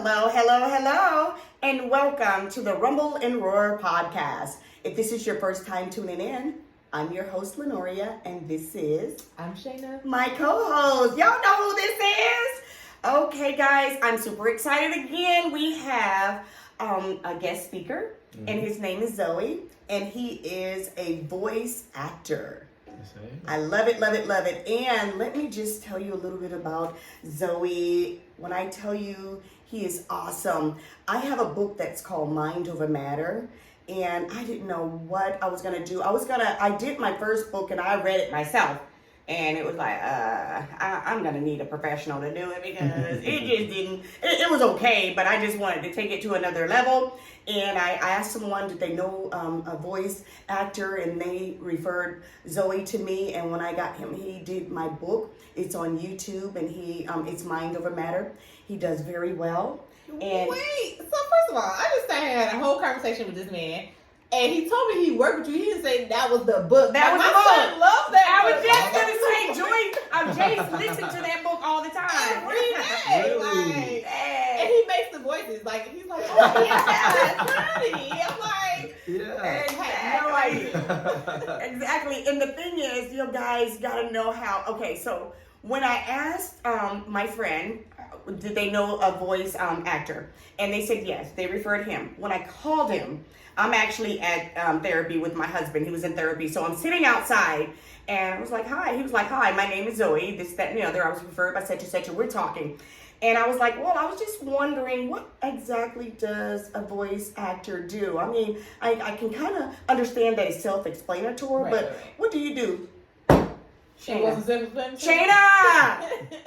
Hello, hello, hello, and welcome to the Rumble and Roar podcast. If this is your first time tuning in, I'm your host, Lenoria, and this is... I'm Shayna. My co-host. Y'all know who this is? Okay, guys, I'm super excited again. We have a guest speaker, and his name is Zoe, and he is a voice actor. I love it, love it, love it. And let me just tell you a little bit about Zoe. When I tell you he is awesome, I have a book that's called Mind Over Matter. And I didn't know what I was going to do. I did my first book and I read it myself. And it was like, I'm going to need a professional to do it because it just didn't, it was okay, but I just wanted to take it to another level. And I asked someone, did they know a voice actor? And they referred Zoe to me. And when I got him, he did my book. It's on YouTube and it's Mind Over Matter. He does very well. And wait, so first of all, I just had a whole conversation with this man. And he told me he worked with you. He didn't say that was the book. That was my the book. son loves that I book. was just going to say, Jace listen to that book all the time. Every day. Really? Like, and he makes the voices. Like, he's like, oh, yeah, that's funny. I'm like, yeah. Exactly. And the thing is, you guys got to know how. Okay, so when I asked my friend, did they know a voice actor? And they said yes. They referred him. When I called him, I'm actually at therapy with my husband. He was in therapy. So I'm sitting outside and I was like, hi. He was like, hi, my name is Zoe. This, that, and the other. I was referred by such and such, and we're talking. And I was like, well, I was just wondering, what exactly does a voice actor do? I mean, I can kind of understand that it's self-explanatory, but what do you do? Shayna. It wasn't self-explanatory? Shayna!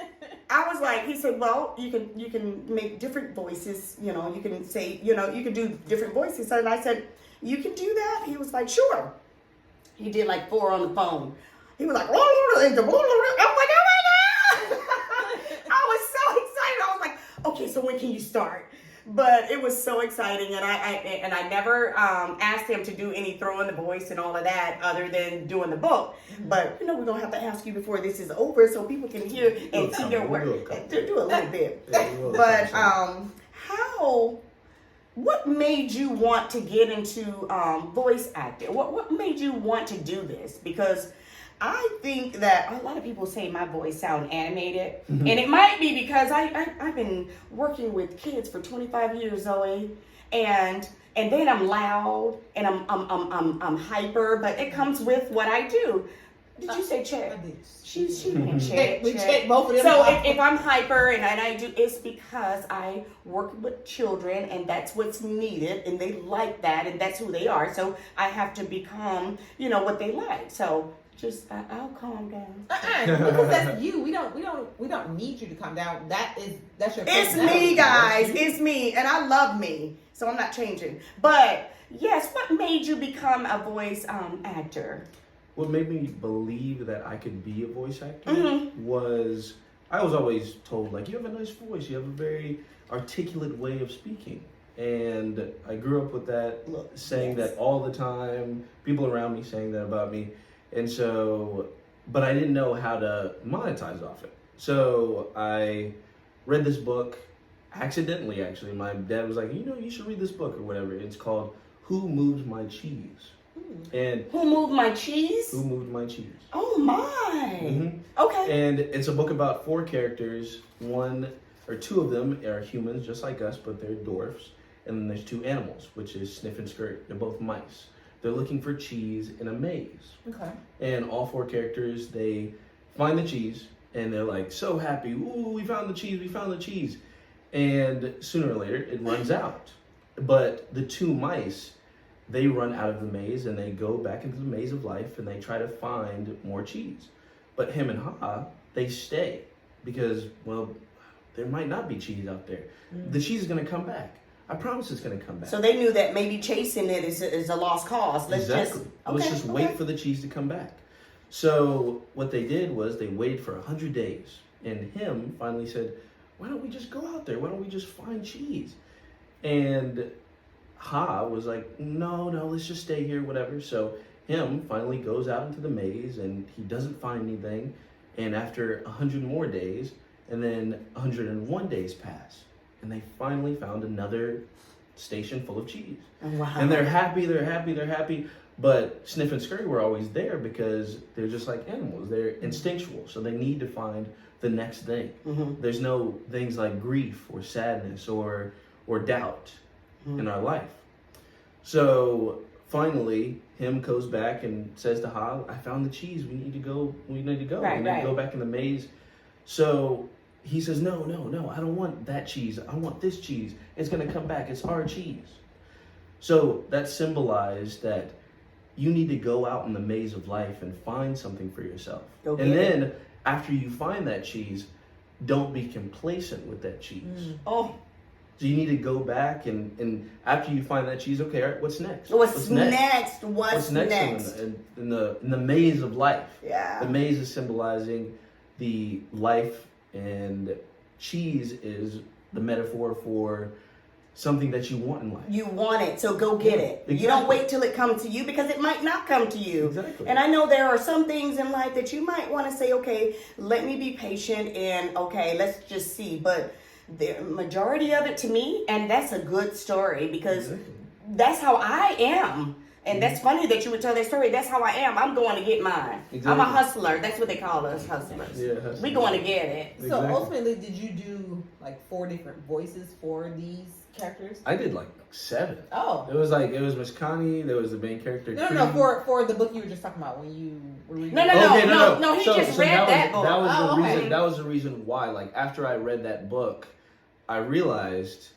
I was like, he said, well, you can make different voices, you can say, you can do different voices. And I said, you can do that? He was like, sure. He did like 4 on the phone. He was like, I'm like, oh my God. I was so excited. I was like, okay, so when can you start? But it was so exciting, and I never asked him to do any throwing the voice and all of that other than doing the book. Mm-hmm. But we're gonna have to ask you before this is over so people can hear and see your work. Do a little bit. But what made you want to get into voice acting? What made you want to do this? Because I think that a lot of people say my voice sound animated, and it might be because I've been working with kids for 25 years, Zoe, and then I'm loud and I'm hyper, but it comes with what I do. Did you say check? She didn't check. We check both of them. So if I'm hyper and I do, it's because I work with children and that's what's needed, and they like that, and that's who they are. So I have to become, what they like. So. I'll calm down. Because that's you. We don't need you to calm down. That's your. It's me, guys. It's me, and I love me, so I'm not changing. But yes, what made you become a voice actor? What made me believe that I could be a voice actor was I was always told, like, you have a nice voice, you have a very articulate way of speaking. And I grew up with that, saying that all the time, people around me saying that about me. And so, but I didn't know how to monetize off it. So I read this book, accidentally actually. My dad was like, you should read this book or whatever. It's called Who Moved My Cheese? And Who Moved My Cheese? Who Moved My Cheese? Oh my! Okay. And it's a book about 4 characters. 1 or 2 of them are humans, just like us, but they're dwarfs. And then there's 2 animals, which is Sniff and Skirt. They're both mice. They're looking for cheese in a maze. Okay. And all 4 characters, they find the cheese, and they're like so happy. Ooh, we found the cheese, we found the cheese. And sooner or later, it runs out. But the 2 mice, they run out of the maze, and they go back into the maze of life, and they try to find more cheese. But him and Ha, they stay, because, well, there might not be cheese out there. The cheese is going to come back. I promise it's going to come back. So they knew that maybe chasing it is a lost cause. Let's just wait for the cheese to come back. So what they did was they waited for 100 days. And him finally said, why don't we just go out there? Why don't we just find cheese? And Ha was like, no, let's just stay here, whatever. So him finally goes out into the maze and he doesn't find anything. And after 100 more days, and then 101 days pass. and they finally found another station full of cheese. Wow. And they're happy. But Sniff and Scurry were always there because they're just like animals. They're instinctual, so they need to find the next thing. Mm-hmm. There's no things like grief or sadness or doubt in our life. So finally, him goes back and says to Hal, "I found the cheese. We need to go. Right, we need to go back in the maze." So he says, "No, I don't want that cheese. I want this cheese. It's gonna come back. It's our cheese." So that symbolized that you need to go out in the maze of life and find something for yourself. Go And get it. then after you find that cheese, don't be complacent with that cheese. Oh, So you need to go back and after you find that cheese, okay, all right, what's next? what's next? What's next? In the maze of life? Yeah. The maze is symbolizing the life, and cheese is the metaphor for something that you want in life. You want it, so go get it. Exactly. You don't wait till it comes to you because it might not come to you. Exactly. And I know there are some things in life that you might want to say, okay, let me be patient and okay, let's just see. But the majority of it to me, and that's a good story because Exactly. that's how I am. And that's funny that you would tell that story. That's how I am. I'm going to get mine. I'm Exactly. a hustler. That's what they call us, hustlers. Yeah, hustler. We going to get it. So Exactly. ultimately, did you do like 4 different voices for these characters? I did like 7. Oh. It was Miss Connie, there was the main character. No, Creed. for the book you were just talking about when you were reading. No, he just read that book. That was Oh, the okay. reason. That was the reason why. Like after I read that book, I realized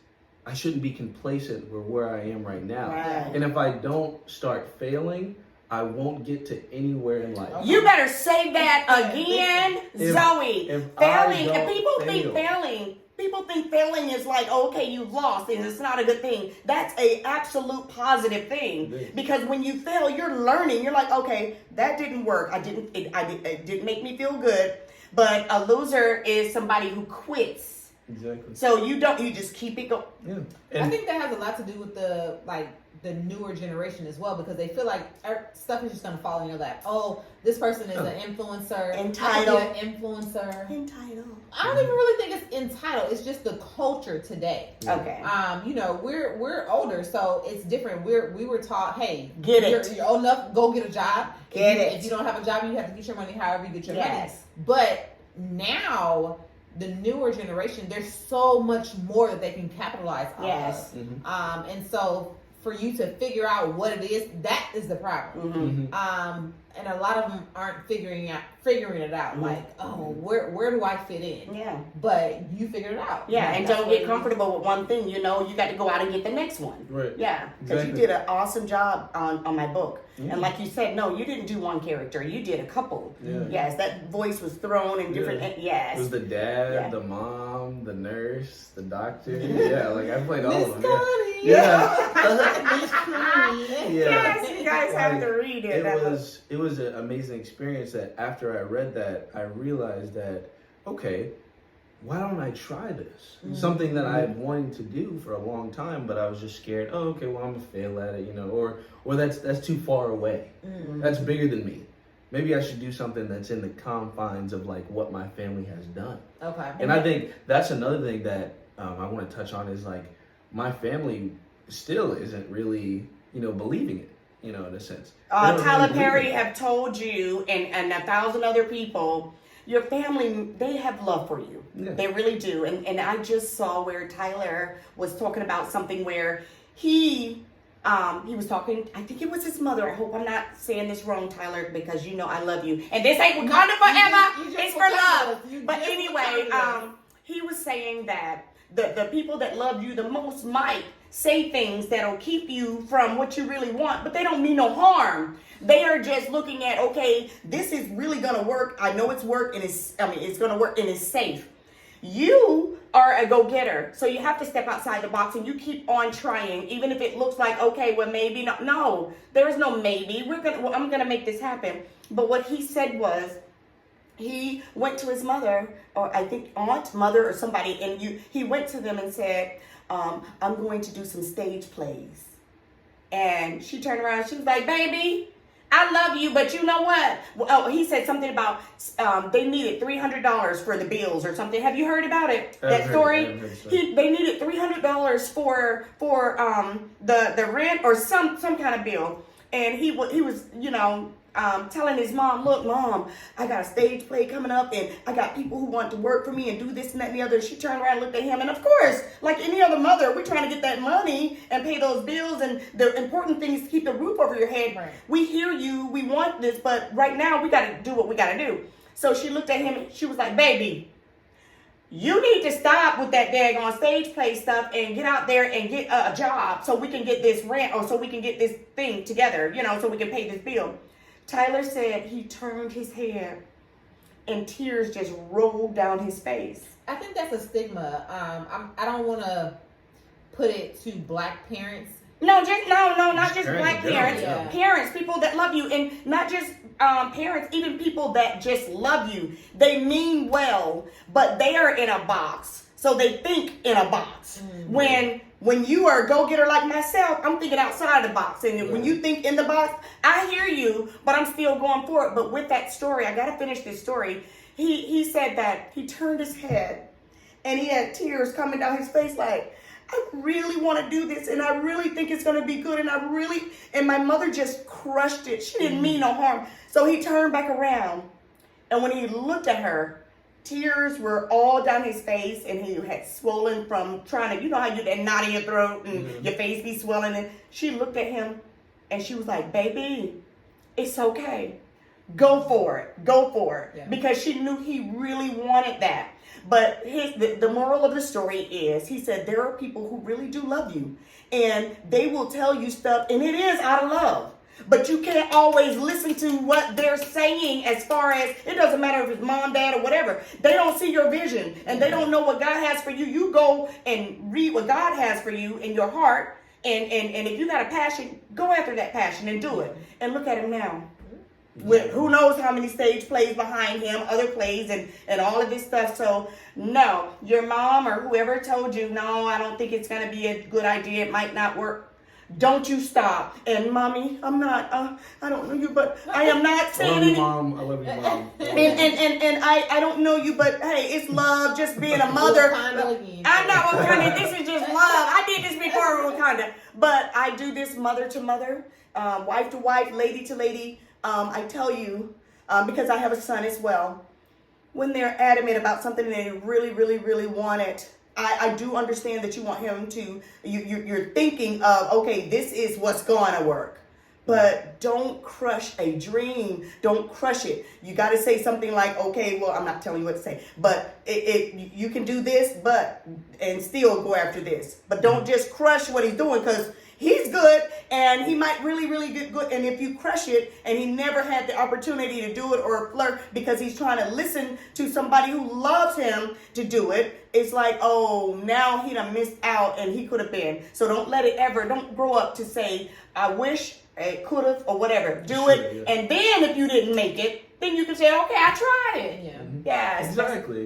I shouldn't be complacent with where I am right now. Right. And if I don't start failing, I won't get to anywhere in life. You better say that again, If- Zoe. if I Failing. don't And people think fail. failing. People think failing is like, oh, okay, you've lost and it's not a good thing. That's a absolute positive thing. It is. Because when you fail, you're learning. You're like, okay, that didn't work. It didn't make me feel good. But a loser is somebody who quits. Exactly. So you just keep it going. Yeah. I And think that has a lot to do with the newer generation as well, because they feel like stuff is just gonna fall in your lap. Oh, this person is an influencer. Entitled. I can be an influencer. Entitled. I don't even really think it's entitled. It's just the culture today. Okay. We're older, so it's different. We were taught, hey, Get it. You're old enough, go get a job. Get it. If you don't have a job, you have to get your money however you get your Yes. money. But now, the newer generation, there's so much more that they can capitalize on. Yes. And so for you to figure out what it is, that is the problem. Mm-hmm. And a lot of them aren't figuring it out. Mhm. Like, oh, where do I fit in? Yeah. But you figured it out. Yeah, and That's don't what get comfortable with one thing. You know, you got to go out and get the next one. Right. Yeah, because Exactly. you did an awesome job on my book. Yeah. And like you said, no, you didn't do one character. You did a couple. Yeah. Yes, that voice was thrown in different. It was Yes. the dad, Yeah. the mom, the nurse, the doctor. Yeah, like I played all Miss of them. Connie. Yeah. Miss Connie. Yes, you guys have to read it. It was an amazing experience that after I read that, I realized that, okay, why don't I try this? Something that I've wanted to do for a long time, but I was just scared, oh, okay, well, I'm gonna fail at it, or that's too far away. That's bigger than me. Maybe I should do something that's in the confines of like what my family has done. Okay. And I think that's another thing that I want to touch on is like my family still isn't really, believing it, in a sense. They don't really Tyler believe Perry it. have told you, and 1,000 other people, your family, they have love for you. Yeah. They really do. And I just saw where Tyler was talking about something where he was talking, I think it was his mother. I hope I'm not saying this wrong, Tyler, because I love you. And this ain't Wakanda forever. you just It's for forgot love. us. You But just anyway, forgot us. he was saying that the people that love you the most might say things that'll keep you from what you really want, but they don't mean no harm. They are just looking at, okay, this is really gonna work. I know it's work and it's gonna work and it's safe. You are a go-getter, so you have to step outside the box and you keep on trying, even if it looks like, okay, well, maybe not. No, there is no maybe. I'm gonna make this happen. But what he said was, he went to his mother, or I think aunt, mother, or somebody, and he went to them and said, I'm going to do some stage plays. And she turned around, she was like, baby, I love you, but you know what? Oh, he said something about they needed $300 for the bills or something. Have you heard about it? That story? They needed $300 for the rent or some kind of bill, and he was telling his mom, look, Mom, I got a stage play coming up, and I got people who want to work for me and do this and that and the other. She turned around and looked at him, and of course, like any other mother, we're trying to get that money and pay those bills, and the important thing is to keep the roof over your head. Right. We hear you, we want this, but right now we got to do what we got to do. So she looked at him, and she was like, baby, you need to stop with that daggone stage play stuff and get out there and get a job so we can get this rent or so we can get this thing together, so we can pay this bill. Tyler said he turned his head and tears just rolled down his face. I think that's a stigma. I don't want to put it to black parents. Not just black parents. Yeah. Parents, people that love you, and not just parents, even people that just love you. They mean well, but they are in a box. So they think in a box. Mm-hmm. When you are a go-getter like myself, I'm thinking outside the box. And when you think in the box, I hear you, but I'm still going for it. But with that story, I got to finish this story. He said that he turned his head and he had tears coming down his face like, I really want to do this, and I really think it's going to be good, and my mother just crushed it. She didn't mean no harm. So he turned back around, and when he looked at her, tears were all down his face, and he had swollen from trying to, how you get that knot in your throat, and your face be swelling, and she looked at him, and she was like, baby, it's okay. Go for it. Yeah. Because she knew he really wanted that. But the moral of the story is, he said, there are people who really do love you, and they will tell you stuff, and it is out of love. But you can't always listen to what they're saying, as far as, it doesn't matter if it's mom, dad, or whatever. They don't see your vision, and they don't know what God has for you. You go and read what God has for you in your heart, and if you got a passion, go after that passion and do it. And look at him now. With who knows how many stage plays behind him, other plays, and all of this stuff. So, no, your mom or whoever told you, no, I don't think it's going to be a good idea. It might not work. Don't you stop. And mommy, I'm not, I don't know you, but I am not saying I love you, Mom. I love you, Mom. And I don't know you, but hey, it's love, just being a mother. I'm not Wakanda. This is just love. I did this before Wakanda. But I do this mother to mother, wife to wife, lady to lady. I tell you, because I have a son as well, when they're adamant about something and they really, really, really want it, I do understand that you want him to, you're thinking of, okay, this is what's going to work. But don't crush a dream. Don't crush it. You got to say something like, okay, well, I'm not telling you what to say, but you can do this, and still go after this. But don't just crush what he's doing, because he's good, and he might really, really get good. And if you crush it, and he never had the opportunity to do it or flirt because he's trying to listen to somebody who loves him to do it, it's like, oh, now he done missed out, and he could have been. So don't grow up to say, I wish, I could have, or whatever. Do it, yeah. And then if you didn't make it, then you can say, okay, I tried it. Yeah. Yeah. Exactly.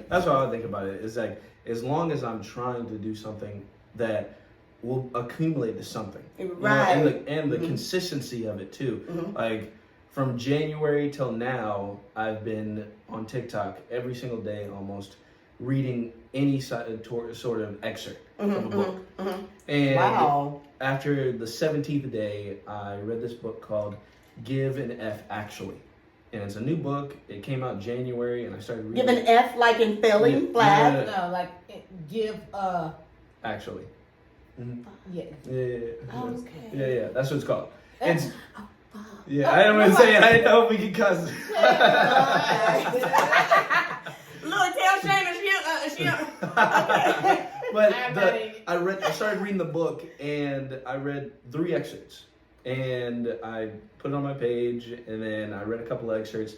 That's what I think about it. It's like, as long as I'm trying to do something that will accumulate to something, right? And the consistency of it too. Mm-hmm. Like from January till now, I've been on TikTok every single day, almost reading any sort of excerpt of a book. Mm-hmm. And after the 17th day, I read this book called "Give an F Actually," and it's a new book. It came out in January, and I started reading. Give an F like in failing, flat. No, like give actually. Mm-hmm. Yeah. Okay. Yeah. That's what it's called. It's, yeah, I don't want to say it. I know we can cuss. Look, tell Shana she. But I started reading the book, and I read 3 excerpts, and I put it on my page, and then I read a couple of excerpts,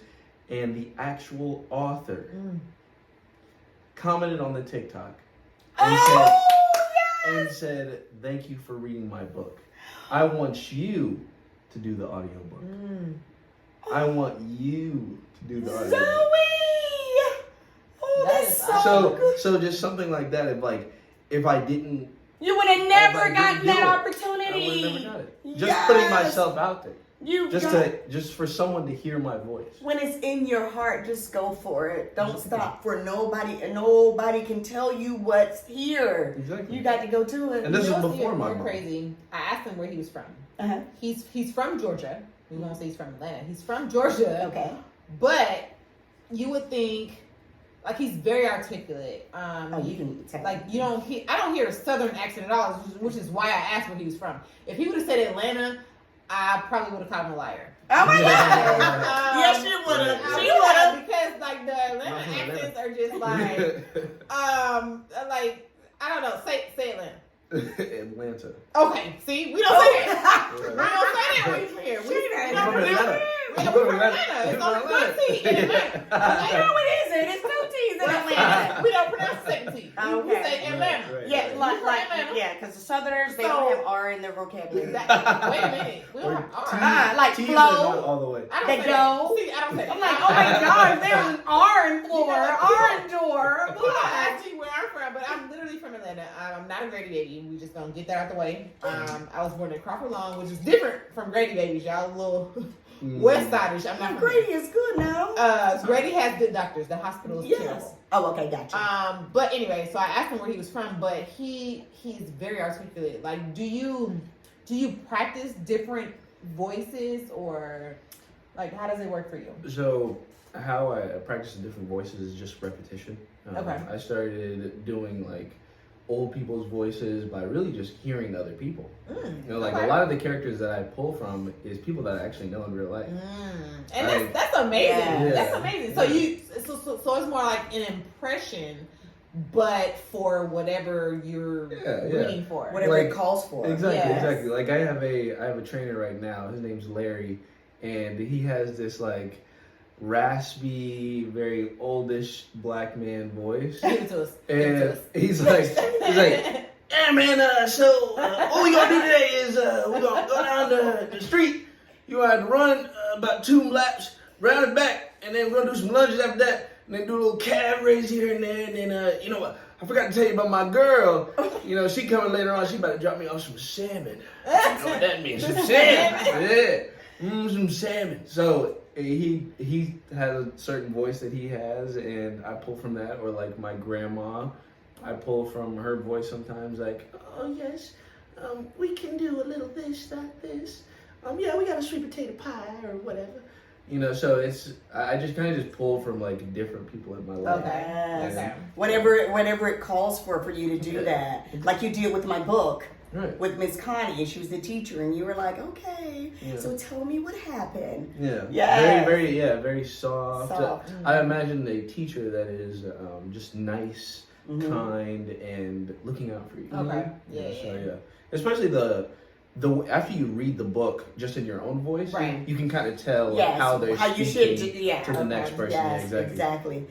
and the actual author commented on the TikTok and said, thank you for reading my book. I want you to do the audiobook. I want you to do the audiobook. Zoe! Oh, that's so good. So just something like that, if I didn't... You would have never gotten that opportunity. I would have never got it. Just putting myself out there. You just got, just for someone to hear my voice. when it's in your heart, just go for it. Don't stop for nobody, and nobody can tell you what's here. Exactly. You got to go to it. And this You is know, before my you're mom. crazy. I asked him where he was from. Uh-huh. He's from Georgia. We won't say he's from Atlanta. He's from Georgia. Okay. But you would think, like, he's very articulate. Oh, you can tell. Like, you don't hear, I don't hear a southern accent at all, which is why I asked where he was from. If he would have said Atlanta, I probably would have called him a liar. Oh my Yeah. God! Yes, she would have. I She would would have. have, because like the Atlanta accents are just like I don't know. Say Atlanta. Atlanta. Okay, see, we don't say that. We don't say that when you're here. We She don't don't pronounce Atlanta. it. We don't pronounce Atlanta. It's only one T in Atlanta. No, it isn't. It's 2 T's in Atlanta. We don't pronounce the second T. We Okay. say Atlanta. Right. Yeah, like Atlanta. yeah, because the Southerners they So- don't have R in their vocabulary. Wait a minute. We don't have R. Like T's flow. are not all the way. I don't They say go. that. See, I don't say I'm that. like, oh my God, there's an R in floor, R in door. Well, I asked you where I'm from, but I'm literally from Atlanta. I'm not a Grady baby. We just gonna get that out the way. I was born in Crawford Lawn, which is different from Grady babies. Y'all a little West Siders. I'm not from Grady is good now. Grady has good doctors. The hospital is Yes. terrible. Oh, okay, gotcha. But anyway, so I asked him where he was from, but he's very articulate. Like, do you practice different voices, or like how does it work for you? So how I practice the different voices is just repetition. Okay. I started doing like old people's voices by really just hearing other people. You know, like okay. a lot of the characters that I pull from is people that I actually know in real life. And Like- that's amazing. Yeah. That's amazing. So so it's more like an impression, but for whatever you're Yeah. reading for. Whatever like- it calls for. Exactly, Yes. exactly. Like I have a trainer right now. His name's Larry, and he has this like raspy, very oldish black man voice. Give it to us. Give it to And us. he's like, "Yeah, man. So what we gonna do today is we gonna go down the street. You gonna have to run about 2 laps, round and back, and then we're gonna do some lunges after that, and then do a little calf raise here and there, and then you know what? I forgot to tell you about my girl. You know, she coming later on. She about to drop me off some salmon. You know what that means? Some salmon. Yeah, some salmon. So he has a certain voice that he has, and I pull from that. Or like my grandma, I pull from her voice sometimes. Like, oh yes, we can do a little this, that, this. Yeah, we got a sweet potato pie or whatever. You know, so I just kind of just pull from like different people in my life. Okay. Yes. Okay. Whatever it calls for you to do that. Like you did with my book. Right. With Miss Connie, and she was the teacher, and you were like, okay, Yeah. so tell me what happened. Yeah. Yes. Very soft. Soft. I imagine a teacher that is just nice, Mhm. kind, and looking out for you. Okay. So yeah, especially the after you read the book just in your own voice, Right. you can kind of tell Yes, how they're you should, speaking yeah. to the next person. Yes, Yeah, exactly.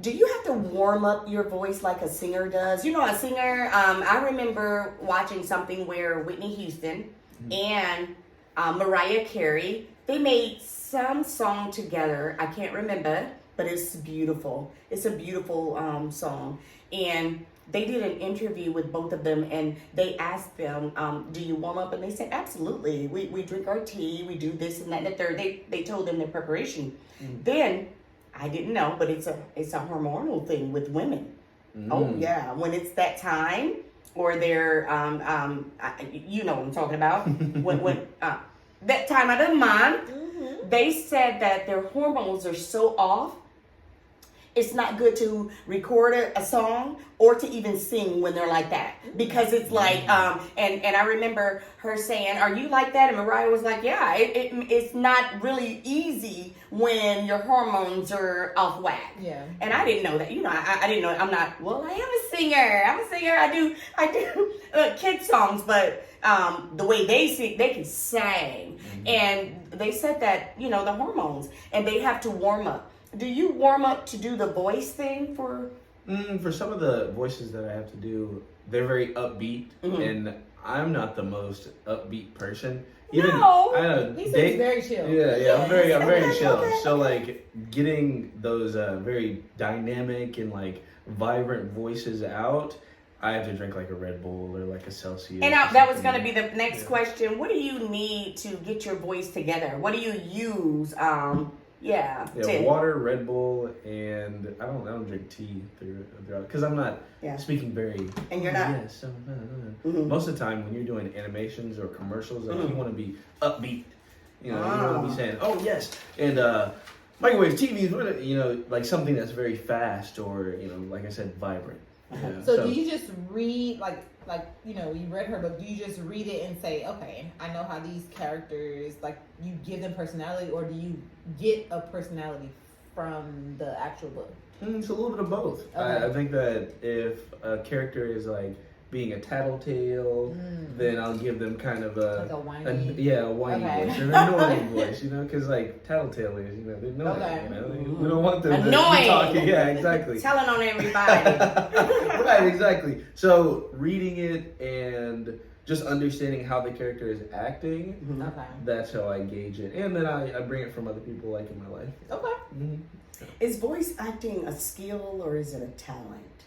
Do you have to warm up your voice like a singer does? You know, a singer, I remember watching something where Whitney Houston and Mariah Carey, they made some song together. I can't remember, but it's beautiful. It's a beautiful song. And they did an interview with both of them, and they asked them, do you warm up? And they said, absolutely. We drink our tea, we do this and that and the third. They told them their preparation. Then, I didn't know, but it's a hormonal thing with women. Oh yeah, when it's that time, or they're you know what I'm talking about. when that time of the month, they said that their hormones are so off. It's not good to record a song or to even sing when they're like that, because it's like and I remember her saying, "Are you like that?" And Mariah was like, "Yeah, it's not really easy when your hormones are off whack." Yeah. And I didn't know that. You know, I didn't know. I'm not. Well, I am a singer. I'm a singer. I do kid songs, but the way they sing, they can sing. And they said that, you know, the hormones, and they have to warm up. Do you warm up to do the voice thing for? For some of the voices that I have to do, they're very upbeat, and I'm not the most upbeat person. No. I know He seems very chill. Yeah, I'm very Okay, chill. okay, So like getting those very dynamic and like vibrant voices out, I have to drink like a Red Bull or like a Celsius. And or that was something. going to be the next Yeah. question. What do you need to get your voice together? What do you use? Yeah, water, Red Bull, and I don't drink tea throughout because I'm not speaking very. And you're not. Yes, Mhm. most of the time when you're doing animations or commercials, like you want to be upbeat. You know, you want to be saying, "Oh yes," and microwave TVs, you know, like something that's very fast or like I said, vibrant. Yeah, So do you just read like you read her book? Do you just read it and say, okay, I know how these characters, like, you give them personality, or do you get a personality from the actual book? It's a little bit of both. Okay. I think that if a character is like being a tattletale, then I'll give them kind of Like a whiny. a whiny Okay. voice, an annoying voice, because like tattletale is, they're annoying. Okay. We don't want them to be Annoying. talking. Yeah, exactly. Telling on everybody. Right, exactly. So reading it and just understanding how the character is acting, Okay. that's how I gauge it, and then I bring it from other people like in my life. Okay. Mm-hmm. Is voice acting a skill or is it a talent?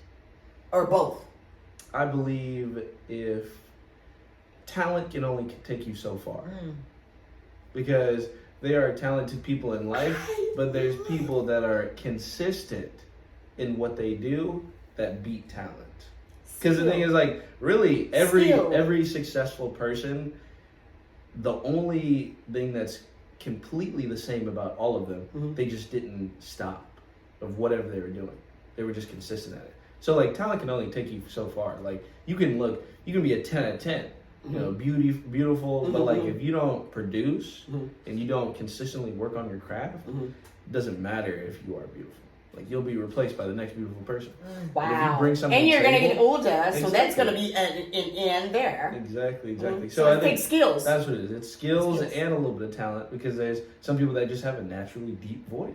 Or both? I believe if talent can only take you so far, because there are talented people in life, but there's people that are consistent in what they do that beat talent. Because the thing is, like, really every successful person, the only thing that's completely the same about all of them, they just didn't stop of whatever they were doing. They were just consistent at it. So like talent can only take you so far. Like you can be a 10 out of 10, beautiful, but like if you don't produce and you don't consistently work on your craft, it doesn't matter if you are beautiful. Like you'll be replaced by the next beautiful person. But if you Wow. bring something And you're going to stable- get older, so that's Exactly. going to be an there. Exactly. So I it think takes skills. that's what it is. It's skills Skills. and a little bit of talent, because there's some people that just have a naturally deep voice.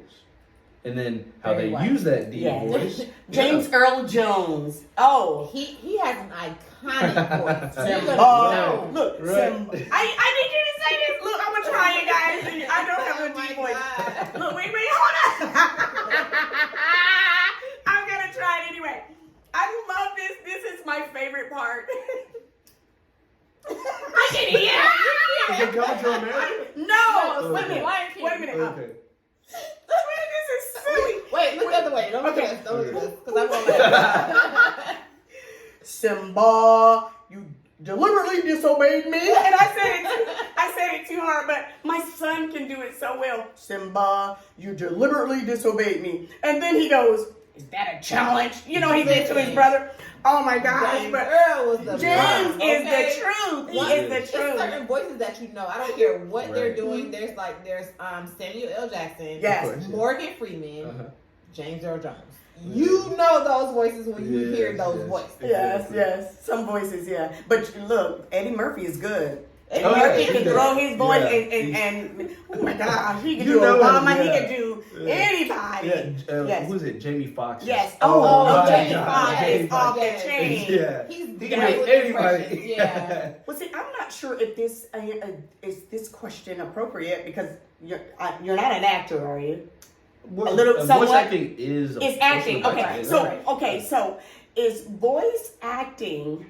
And then how Very they white. use that deep Yeah. voice. James Earl Jones. Oh. He has an iconic voice. You're Simba. gonna know. Look, Right. Simba. I need you to say this. Look, I'm going to try it, guys. I don't have a deep voice. God. Look, wait, hold on. I'm going to try it anyway. I love this. This is my favorite part. I can hear. Is it coming to America? No. Wait a Okay. minute. Wait a minute. Okay. This is silly. Wait, look the other way. Don't look Okay. at this. Don't look at this. Because I'm going to Simba, you deliberately disobeyed me. And I said it too hard, but my son can do it so well. Simba, you deliberately disobeyed me. And then he goes, is that a challenge? You know, he did to his brother. Oh my gosh. James But Earl was the James bomb, is okay? the truth. He One- is the It's truth. certain voices that you know. I don't care what they're Right. doing. There's Samuel L. Jackson. Yes. Of course, yeah. Morgan Freeman. Uh-huh. James Earl Jones. You know those voices when you Yes, hear those yes. voices. Yes. Some voices, yeah. But look, Eddie Murphy is good. Eddie Oh, yeah, Murphy he's can good. throw his voice Yeah. and oh my gosh, he can You do know him, Obama, he yeah. can do Yeah. anybody. Yeah, Yes. who's it? Jamie Foxx. Yes. Oh, Oh, my Jamie God. Foxx Jamie is off the Foxx. chain. Yeah. He's He great can make with anybody. impressions, Yeah. Well, see, I'm not sure if this is this question appropriate because you're not an actor, are you? Well, A little- voice somewhat? acting is a It's acting. portion of Okay, acting. so is voice acting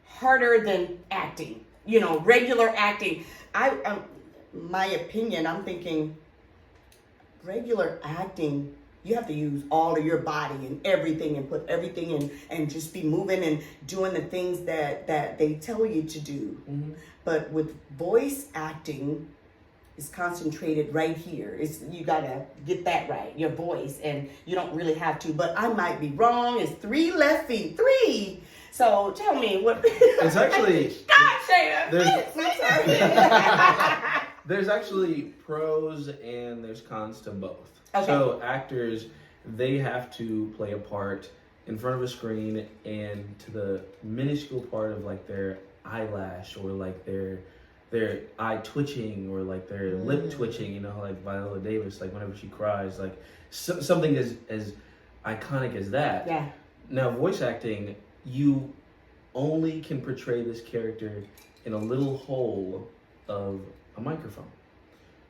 harder than acting? You know, regular acting. My opinion, I'm thinking regular acting, you have to use all of your body and everything and put everything in and just be moving and doing the things that they tell you to do. Mhm. But with voice acting, it's concentrated right here. You gotta get that right, your voice, and you don't really have to. But I might be wrong. It's 3 left feet, 3. So tell me what. It's actually God, Shayna. there's there's actually pros and there's cons to both. Okay. So actors, they have to play a part in front of a screen and to the minuscule part of like their eyelash or like their eye twitching or like their lip twitching, you know, like Viola Davis, like whenever she cries, like something as iconic as that. Yeah. Now, voice acting, you only can portray this character in a little hole of a microphone.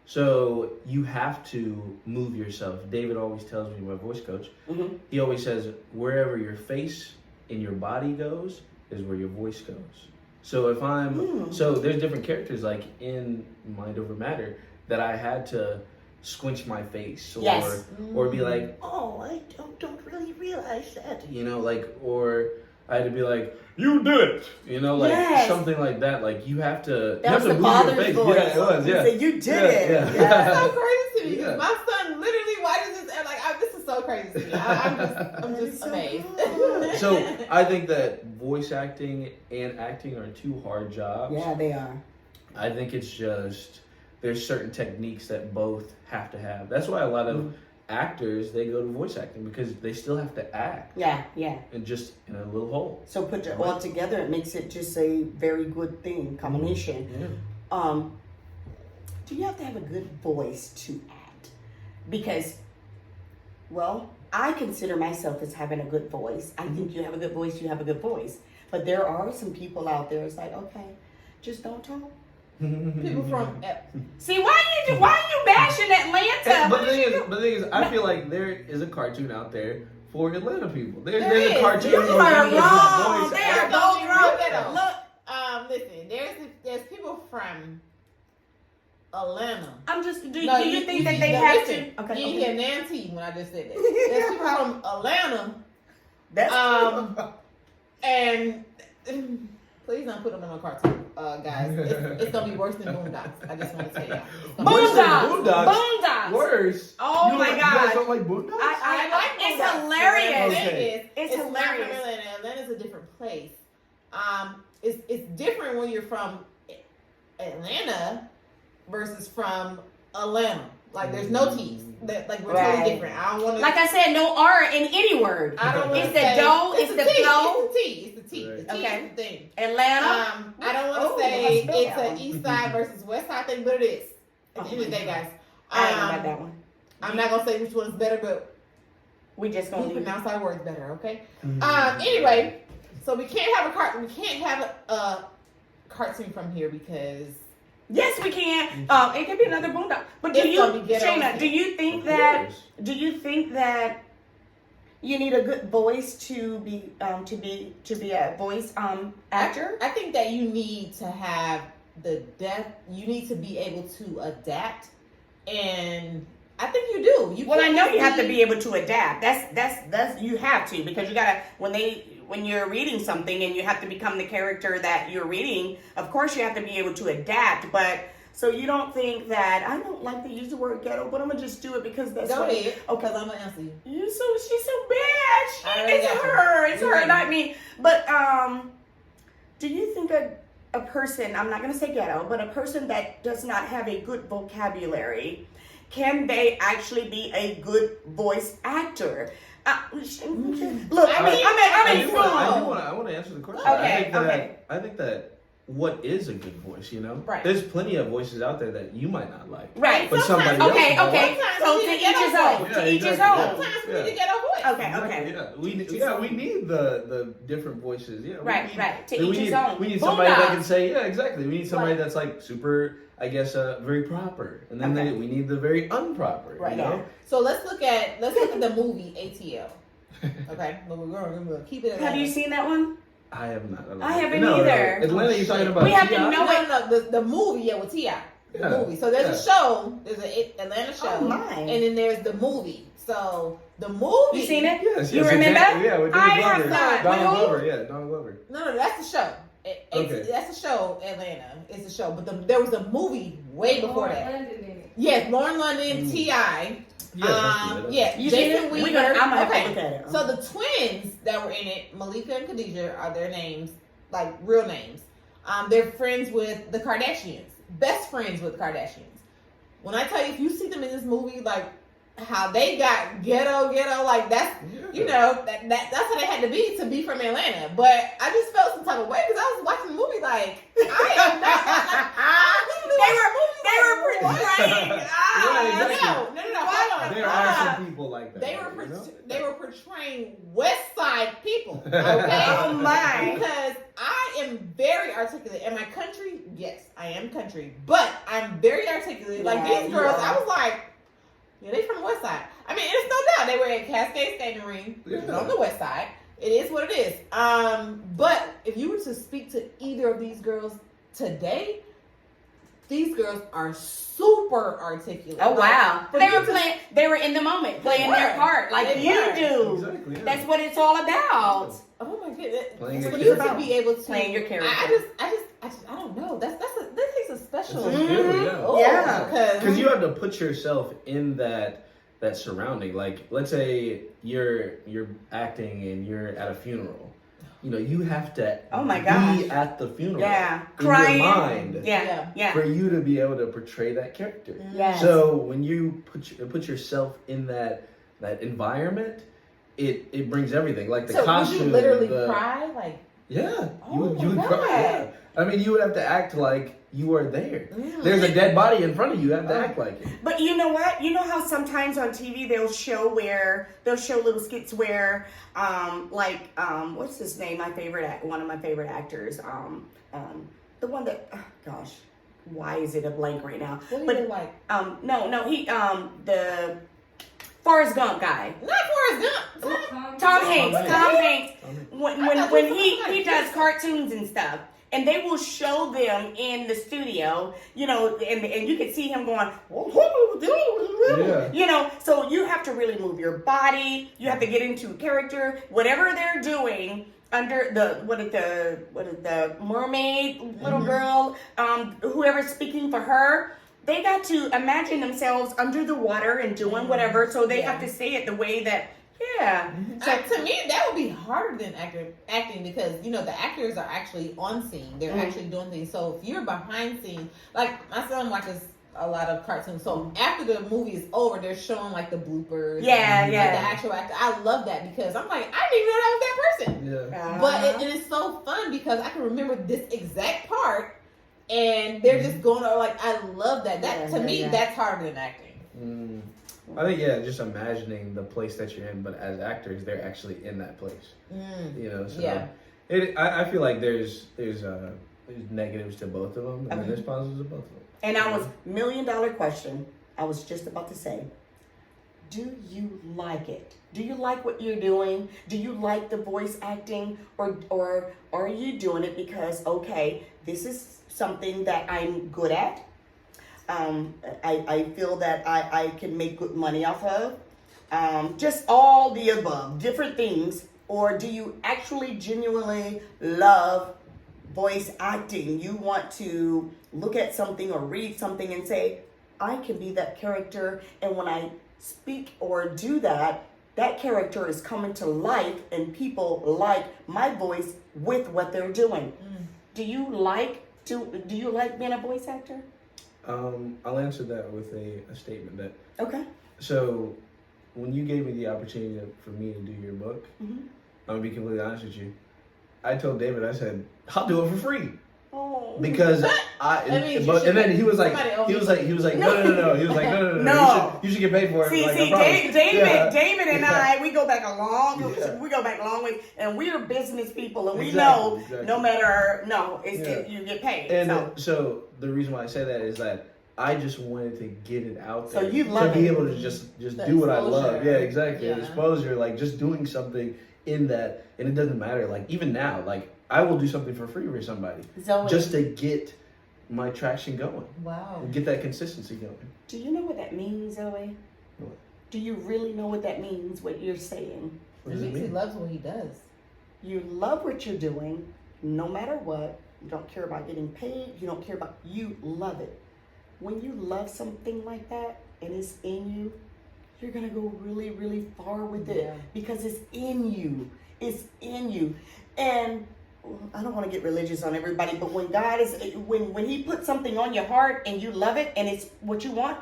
So you have to move yourself. David always tells me, my voice coach, Mhm. he always says, wherever your face and your body goes, is where your voice goes. So if I'm so there's different characters like in Mind Over Matter that I had to squinch my face or be like, oh, I don't really realize that, you know, like, or I had to be like, you did it, you know, like something like that. Like you have to, that was the move father's your face. voice. Yeah, it was. Yeah, He said, you did it. Yeah. That's so crazy to me. Because my son literally watches this and this is so crazy to me. I'm just so amazed. cool. So I think that voice acting and acting are two hard jobs. Yeah, they are. I think it's just there's certain techniques that both have to have. That's why a lot of actors, they go to voice acting because they still have to act. Yeah. And just in a little hole. So put it all together, it makes it just a very good thing, combination. Yeah. Do you have to have a good voice to act? Because, well, I consider myself as having a good voice. I think you have a good voice, you have a good voice. But there are some people out there, it's like, okay, just don't talk. People from See, why are you bashing Atlanta? But the thing is, I feel like there is a cartoon out there for Atlanta people. There's is. a cartoon. You where are you get wrong. voice They acting. are both wrong. Look, listen, there's people from Atlanta. I'm just. Do No, you think that they have listen, to? Okay. You didn't hear Nancy when I just said that. There's people from Atlanta, That's and please don't put them in a cartoon, guys. It's gonna be worse than Boondocks. I just want to tell y'all. Boondocks. Worse. Oh my You guys God. don't like Boondocks? I like It's Boondocks. hilarious. Okay. It's Not hilarious. from Atlanta. Atlanta's a different place. It's different when you're from Atlanta versus from Atlanta. Like there's no T's. That we're Right. totally different. I don't want to. Like I said, no R in any word. I don't want It's to the say, dough, it's the T, flow. It's the T. It's the T. Right. The T Okay. is the thing. Atlanta. I don't want Oh, to say let's spell it's that an one. East Side versus West Side thing, but it is. At the end of the day, guys. I don't know about that one. I'm not gonna say which one's better, but We just gonna we leave. pronounce our words better, okay? Mhm. Anyway, so we can't have a cartoon from here because Yes, we can. It could be another Boondock. But do It's you, gonna be ghetto. Shayna? Do you think that you need a good voice to be a voice actor? I think that you need to have the depth. You need to be able to adapt, and I think you do. Well, I know you have to be able to adapt. That's you have to, because you gotta when you're reading something and you have to become the character that you're reading. Of course, you have to be able to adapt. But so you don't think that I don't like to use the word ghetto, but I'm gonna just do it because that's Go what. ahead. Okay. I'm gonna answer you. She's so bad. I already It's got you. her. It's her, Mhm. not me. But do you think a person, I'm not gonna say ghetto, but a person that does not have a good vocabulary, can they actually be a good voice actor? Look, I I'm in do school. I want to answer the question. Okay, I think that what is a good voice, you know? Right. There's plenty of voices out there that you might not like. Right. But somebody Okay, else okay. Sometimes So we to need each to get his a own. voice. To each his Yeah, own. exactly. Sometimes we Yeah. need to get a voice. Okay, Exactly, okay. Yeah, we need the different voices. Yeah, Right, we need, right. To we each his need, own. We need somebody that Boondocks. can say, yeah, exactly. We need somebody Right. that's like super, I guess, very proper, and then Okay. we need the very unproper. Right. You know? So let's look at the movie ATL. Okay, but we're gonna keep it. Have you seen that one? I have not. I haven't No, either. Atlanta, you're talking about? We have to T.I.? know it. the movie? Yeah, with T.I. The Yeah, movie. So there's a show. There's an Atlanta show, Oh, my. and then there's the movie. So the movie. You seen it? Yes, You yes, remember? exactly. Yeah, with I Donald have Glover. not. Donald With who? Glover. Yeah, Donald Glover. No, that's the show. Okay. That's the show. Atlanta. It's the show, but there was a movie way before that. Yes, Lauren London, T.I. Yeah, that's good. Yeah, You seen Jason it? Weaver. I'm gonna have Okay. to look at it. So the twins that were in it, Malika and Khadijah, are their names, like real names. They're friends with the Kardashians, best friends with Kardashians. When I tell you, if you see them in this movie, like how they got ghetto, like that's you know that's how they had to be from Atlanta. But I just felt some type of way because I was watching the movie like I am not. They were portraying. Yeah, exactly. No, hold on. There are some people like that. They were you know? they were portraying West Side people. Okay. Oh my. Because I am very articulate. Am I country? Yes, I am country. But I'm very articulate. Like Yeah, these girls, you I are. was like, yeah, they from the West Side. I mean, it's no doubt they were at Cascade Skating Ring Yeah. on the West Side. It is what it is. But if you were to speak to either of these girls today, these girls are super articulate. Oh wow! Like, They were playing. They were in the moment, playing their part like They you were. do. Exactly, yeah. That's what it's all about. Oh my goodness! Playing For your you to character. be able to Playing your character. I don't know. That takes a special. That's a skill, yeah. Oh, Yeah. Because you have to put yourself in that surrounding. Like, let's say you're acting and you're at a funeral. You know, you have to Oh my gosh. be at the funeral. Yeah, in crying. your mind. Yeah. For you to be able to portray that character. Yes. So when you put yourself in that environment, it brings everything. Like the So costume. would you literally the- cry? Like, Yeah. Oh you would my cry. God. Yeah. I mean, you would have to act like you are there. mm. There's a dead body in front of you. You have to act like it. But you know what? You know how sometimes on TV they'll show little skits where, what's his name? One of my favorite actors, the one that, oh, gosh, why is it a blank right now? What do But you like? no, he, the Forrest Gump guy, Not Forrest Gump. Tom Hanks. Hanks. Tom Hanks. When I thought when you he were talking he about does cartoons and stuff. And they will show them in the studio, you know, and you can see him going, Yeah. you know. So you have to really move your body. You have to get into character. Whatever they're doing under the what is the mermaid little girl, whoever's speaking for her, they got to imagine themselves under the water and doing whatever. So they Yeah. have to say it the way that. Yeah. So to me, that would be harder than acting because you know the actors are actually on scene. They're Mhm. actually doing things. So if you're behind scene, like my son watches a lot of cartoons. So after the movie is over, they're showing like the bloopers. Yeah, and, yeah. Like, the actual actor. I love that because I'm like, I didn't even know that was that person. Yeah. But it is so fun because I can remember this exact part, and they're just going over. Like I love that. That Yeah, to me, yeah. that's harder than acting. Mm. I think just imagining the place that you're in, but as actors, they're actually in that place. Mm. You know, so Yeah. I feel like there's negatives to both of them, and then Okay. there's positives to both of them. And I was $1 million question. I was just about to say, do you like it? Do you like what you're doing? Do you like the voice acting, or are you doing it because okay, this is something that I'm good at? I feel that I can make good money off of. Just all the above, different things. Or do you actually genuinely love voice acting? You want to look at something or read something and say, I can be that character. And when I speak or do that, that character is coming to life and people like my voice with what they're doing. Do you like being a voice actor? I'll answer that with a statement that Okay. so when you gave me the opportunity for me to do your book, Mhm. I'm gonna be completely honest with you. I told David, I said, I'll do it for free. Oh. Because That means you but, should and then he was like, somebody owe he me was like, no. He was like, no. He was like, no. No. You should get paid for it. See, Like, see, I promise. David and Yeah. I, we go back a long way, and we are business people, and we know Exactly. no matter Yeah. you get paid. And so so the reason why I say that is that I just wanted to get it out So there. you love to be it. able to just The do what I love. exposure. Yeah, exactly. Yeah. Exposure, like just doing something in that, and it doesn't matter. Like even now, like I will do something for free for somebody Zoe, just to get my traction going, Wow. and get that consistency going. do you know what that means, Zoe? What? Do you really know what that means? What you're saying? What It does it means he mean? loves what he does. You love what you're doing, no matter what. You don't care about getting paid. You don't care about. You love it. When you love something like that and it's in you, you're gonna go really, really far with it Yeah. because it's in you. It's in you. And I don't want to get religious on everybody, but when God is when He puts something on your heart and you love it and it's what you want,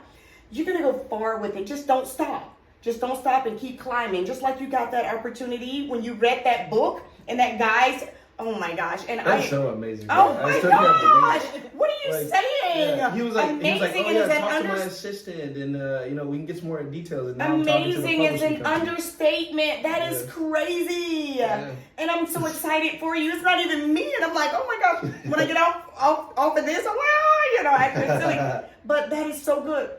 you're gonna go far with it. Just don't stop. Just don't stop and keep climbing. Just like you got that opportunity when you read that book and that guy's. Oh my gosh! And That's so amazing. Oh I my still can't believe gosh! it. What are you Like, saying? Yeah. He was like, amazing oh is yeah, an talk to my assistant, and we can get some more details. And now I'm talking to the amazing is publishing an company. understatement. That is Yeah. crazy. Yeah. And I'm so excited for you. It's not even me, and I'm like, oh my gosh! When I get off of this, I'm like, acting silly. But that is so good.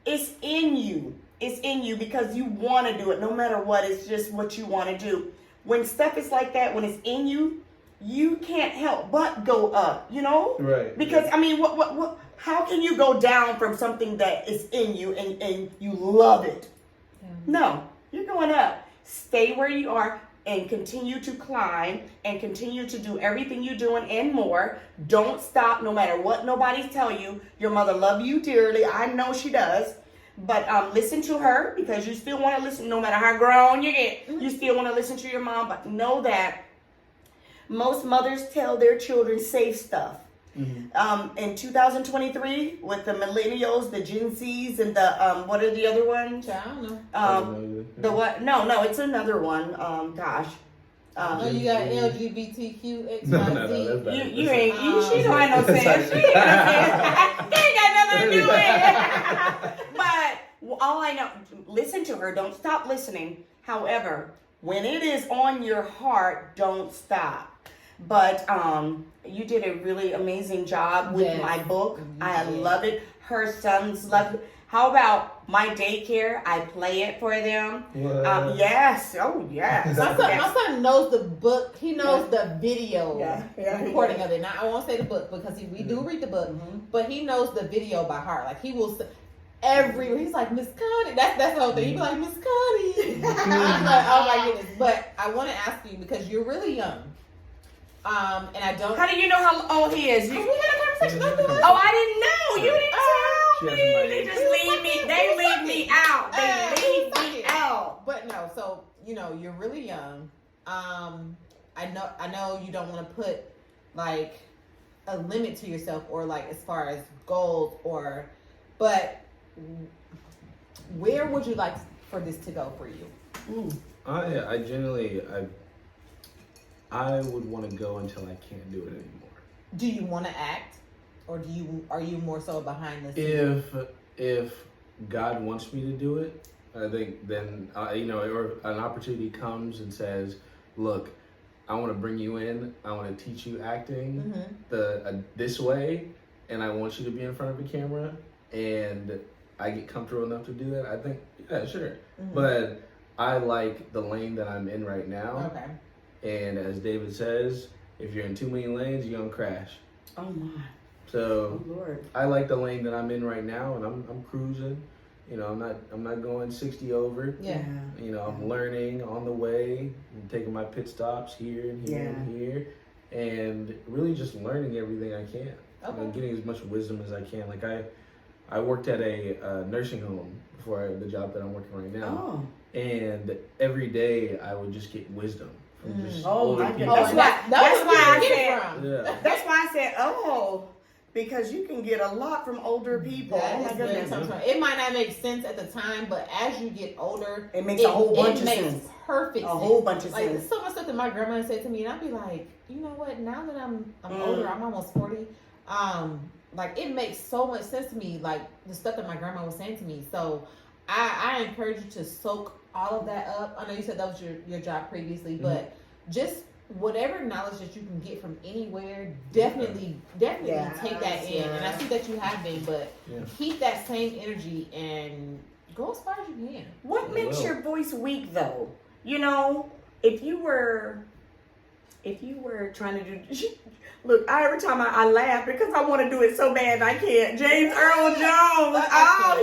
It's in you. It's in you because you want to do it, no matter what. It's just what you want to do. when stuff is like that, when it's in you, you can't help but go up, you know? Right. Because I mean, what how can you go down from something that is in you and you love it? Yeah. No, you're going up. Stay where you are and continue to climb and continue to do everything you're doing and more. Don't stop no matter what nobody's telling you. Your mother loves you dearly. I know she does. But listen to her, because you still want to listen no matter how grown you get. You still want to listen to your mom. But know that most mothers tell their children safe stuff. In 2023, with the millennials, the Gen Zs, and the what are the other ones? I don't know. The what? No, it's another one. Gosh. Oh, you got LGBTQ XYZ. No, that's bad. You ain't. She don't have no sense. She ain't got sense. They ain't got nothing to do with it. But all I know, listen to her. Don't stop listening. However, when it is on your heart, don't stop. But you did a really amazing job with my book. I love it. Her sons love it. How about my daycare? I play it for them. Yes. Oh, yes. My son knows the book. He knows the video recording of it. Now, I won't say the book because we do read the book, but he knows the video by heart. Like, he will he's like, Miss Connie. That's the whole thing. He'd be like, Miss Connie. I'm like, oh my goodness. But I want to ask you, because you're really young. And I don't. How do you know how old he is? We had a conversation. Oh, I didn't know. You didn't tell me. They just leave me. They leave me out. They leave me out. But no, so you're really young. I know you don't want to put like a limit to yourself, or like as far as goals, but where would you like for this to go for you? I generally I would want to go until I can't do it anymore. Do you want to act, or are you more so behind the scenes? If God wants me to do it, I think then or an opportunity comes and says, "Look, I want to bring you in. I want to teach you acting this way, and I want you to be in front of a camera." And I get comfortable enough to do that. I think, yeah, sure. But I like the lane that I'm in right now. Okay. And as David says, if you're in too many lanes, you're gonna crash. Oh my. So Lord. I like the lane that I'm in right now, and I'm cruising. I'm not going 60 over. Yeah. I'm learning on the way, and taking my pit stops here and here and here, and really just learning everything I can. Okay. Getting as much wisdom as I can. Like I worked at a nursing home before the job that I'm working right now, and every day I would just get wisdom. Oh my people. goodness. That's why I said, because you can get a lot from older people. That Oh my goodness. It might not make sense at the time, but as you get older, it makes a whole bunch of sense. It makes perfect sense. A whole bunch of like, sense. So much stuff that my grandma said to me, and I'd be like, you know what? Now that I'm older, I'm almost 40. Like, it makes so much sense to me, like the stuff that my grandma was saying to me. So I encourage you to soak all of that up. I know you said that was your job previously, but just whatever knowledge that you can get from anywhere, definitely take that in. And I see that you have been, but keep that same energy and go as far as you can. What makes your voice weak, though? If you were trying to do, look, every time I laugh because I want to do it so bad I can't. James Earl Jones,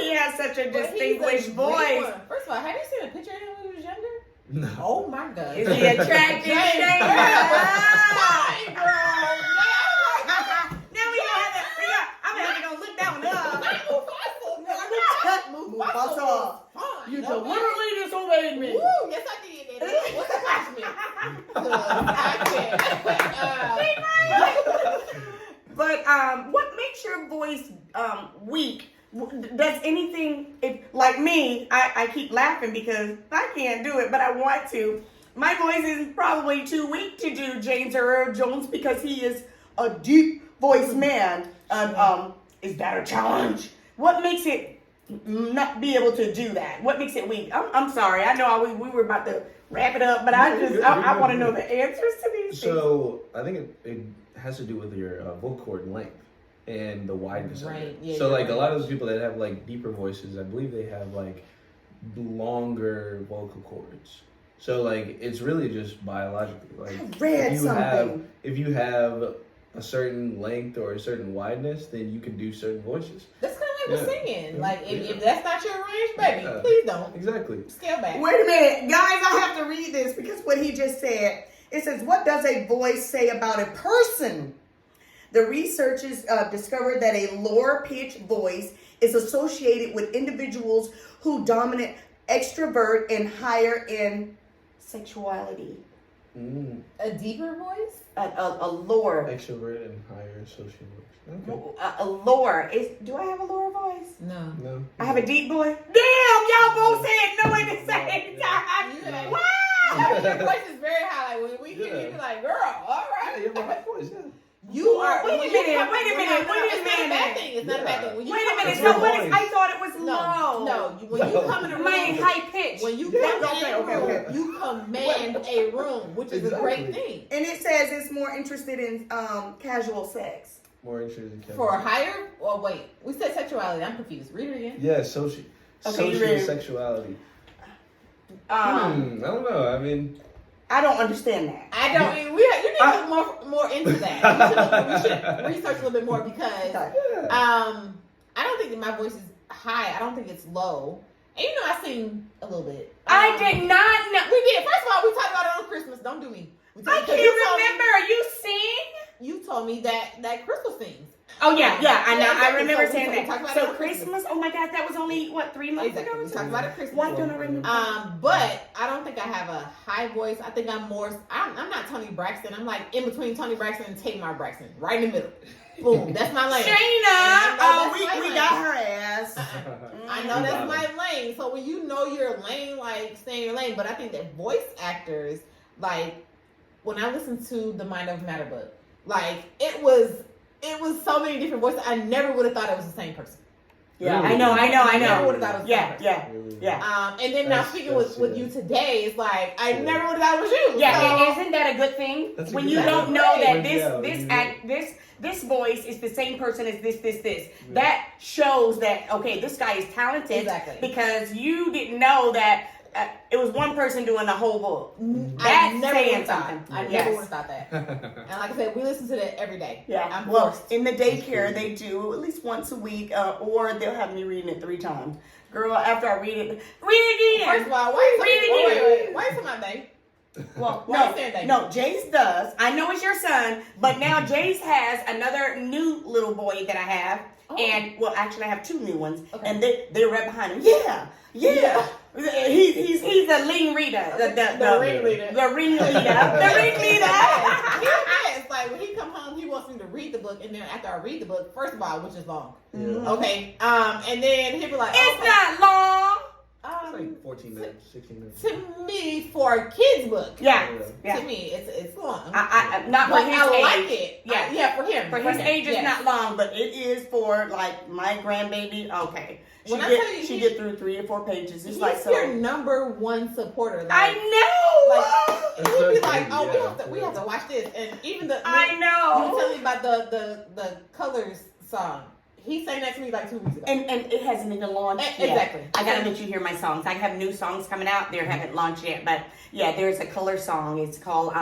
he has such a distinguished voice. First of all, have you seen a picture of him when he was younger? No. Oh my God. Is he attractive? Now I'm gonna go look that one up. Mufasa. You deliberately disobeyed me. Woo, yes I did. What's the punishment? But what makes your voice weak? Does anything, like me, I keep laughing because I can't do it, but I want to. My voice is probably too weak to do James Earl Jones because he is a deep voice man. Is that a challenge? What makes it not be able to do that? What makes it weak? I'm sorry. I know we were about to wrap it up, but I want to know the answers to these things. So I think it has to do with your vocal cord length and the wideness of it. Yeah, so like a lot of those people that have like deeper voices, I believe they have like longer vocal cords. So like it's really just biologically. Like I read if you have something. if you have a certain length or a certain wideness, then you can do certain voices. That's kind of like Yeah. with singing. Yeah. Like, if, Yeah. if that's not your range, baby, Yeah. please don't. Exactly. Scale back. Wait a minute, guys, I have to read this because what he just said, it says, what does a voice say about a person? The researchers discovered that a lower pitched voice is associated with individuals who dominate extrovert and higher in sexuality. Mm. A deeper voice? A lower. Extrovert and higher social voice. Okay. A lower. Do I have a lower voice? No. No. I have a deep voice? Damn, y'all both said no at the same time. Yeah. Wow. Your voice is very high. Like, when we hear you, you're like, girl, all Yeah, right. you have a high voice. Yeah. You are. Wait a when you minute, come- wait a minute, no, wait a it's not a bad minute. thing. It's not a bad thing. When you Wait a come minute. in So room- what is? I thought it was low. when you come in a room, Mine high pitch. when you Yeah, come in a okay, room, okay. you command a room, which is a great Exactly. thing. And it says it's more interested in casual sex. More interested in Kevin. For a higher, or wait, we said sexuality. I'm confused. Read it again. Yeah, Okay, you social ready? sexuality. Um, I don't know. I mean, I don't understand that. I don't. You need to look more into that. We should research a little bit more because yeah. I don't think that my voice is high. I don't think it's low. And you know, I sing a little bit. I did not know. We did. First of all, we talked about it on Christmas. Don't do me. We I talked- can't you told me- remember. You sing? You told me that Crystal sings. Oh yeah, I know. Yeah, I exactly. remember So saying we talked that. about it So on Christmas. Oh my God, that was only what 3 months Exactly. We ago. talked about it Christmas. Why don't I remember? But I don't think I have a high voice. I think I'm more. I'm not Tony Braxton. I'm like in between Tony Braxton and Tamar Braxton, right in the middle. Boom. That's my lane. Shayna. Oh, that's my we lane. got her ass. I know that's my lane. So when you know your lane, like stay in your lane. But I think that voice actors, like when I listened to the Mind Over Matter book, like it was so many different voices. I never would have thought it was the same person. Yeah, Really? I Never know. would have thought it was the same Yeah, person. yeah, yeah. And then now That's- speaking that's with it. you today, it's like I Yeah. never would have thought it was you. Yeah, So- and isn't that a good thing? That's a When good you thing. don't know that Yeah, this voice is the same person as this. That shows that okay, this guy is talented. Exactly. Because you didn't know that it was one person doing the whole book. I That's never saying would have thought. something. I Yes. never would have thought that. And like I said, we listen to that every day. Yeah. I'm Well, forced. in the daycare, That's they do at least once a week, or they'll have me reading it 3 times. Girl, after I read it again. First of all, why Read it wait, again. wait, why is it my day? Well, Why you saying that? no, Jace does. I know it's your son, but now Jace has another new little boy that I have, Oh. and well, actually, I have 2 new ones, Okay. and they're right behind him. Yeah. He's the lean reader, The ringleader. the ringleader, the ringleader. It's like when he come home, he wants me to read the book, and then after I read the book, first of all, which is long, Yeah. okay, and then he'll be like, It's okay. not long. It's like 14 minutes, 16 minutes. To me, for a kid's book, Yeah, to yeah. me, it's long. I not but for his I age. like it. Yeah. Yeah, for him. For his him, age, it's yes. not long, but it is for like my grandbaby. Okay, When I tell you, she he- get through 3 or 4 pages. It's He's like so. your number one supporter. Like, I know. Like, That's he'd be so like, crazy, "Oh, yeah. we have to watch this," and even the I you know. were telling me about the Colors song. He sang that to me like 2 weeks ago. And it hasn't even launched yet. Exactly. I gotta let you hear my songs. I have new songs coming out. They haven't launched yet, but yeah, there's a color song. It's called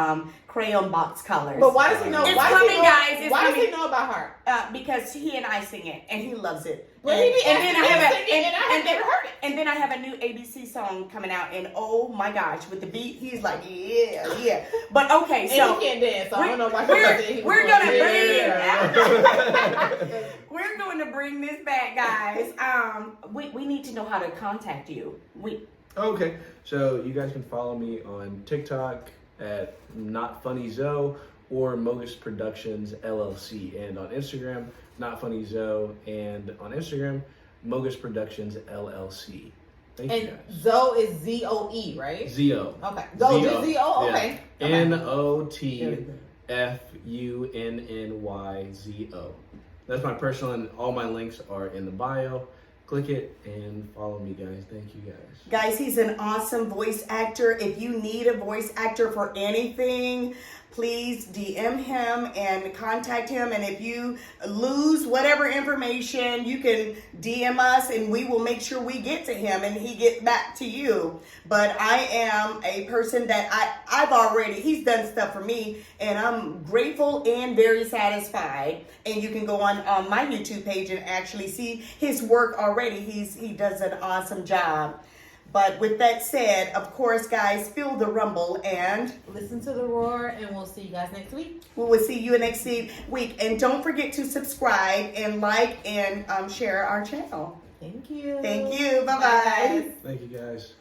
Crayon Box Colors. But why does he know? It's why coming, does he know, guys. It's why does coming. he know about Heart? Because he and I sing it, and he loves it. Well, he be and asking then me I to have sing it, and I have never heard it. And then I have a new ABC song coming out, and oh my gosh, with the beat, he's like, yeah. But okay, And so he can't dance, so I don't know why he we're- said he was we're going, gonna yeah. we're going to bring this back, guys. We need to know how to contact you. Okay, so you guys can follow me on TikTok at Not Funny Zoe or Mogus Productions LLC, and on Instagram Not Funny Zoe, and on Instagram Mogus Productions LLC. Thank you And guys. Zoe is ZOE, right? Zo. Okay. Zoe, Zo. just ZO. Okay. Okay. NOTFUNNYZO. That's my personal, and all my links are in the bio. Click it and follow me, guys. Thank you, guys. Guys, he's an awesome voice actor. If you need a voice actor for anything, please DM him and contact him. And if you lose whatever information, you can DM us and we will make sure we get to him and he get back to you. But I am a person that he's done stuff for me, and I'm grateful and very satisfied. And you can go on my YouTube page and actually see his work already. He does an awesome job. But with that said, of course, guys, feel the rumble and Listen to the roar, and we'll see you guys next week. we will see you next week. And don't forget to subscribe and like and share our channel. Thank you. Thank you. Bye-bye. Bye, guys. Thank you, guys.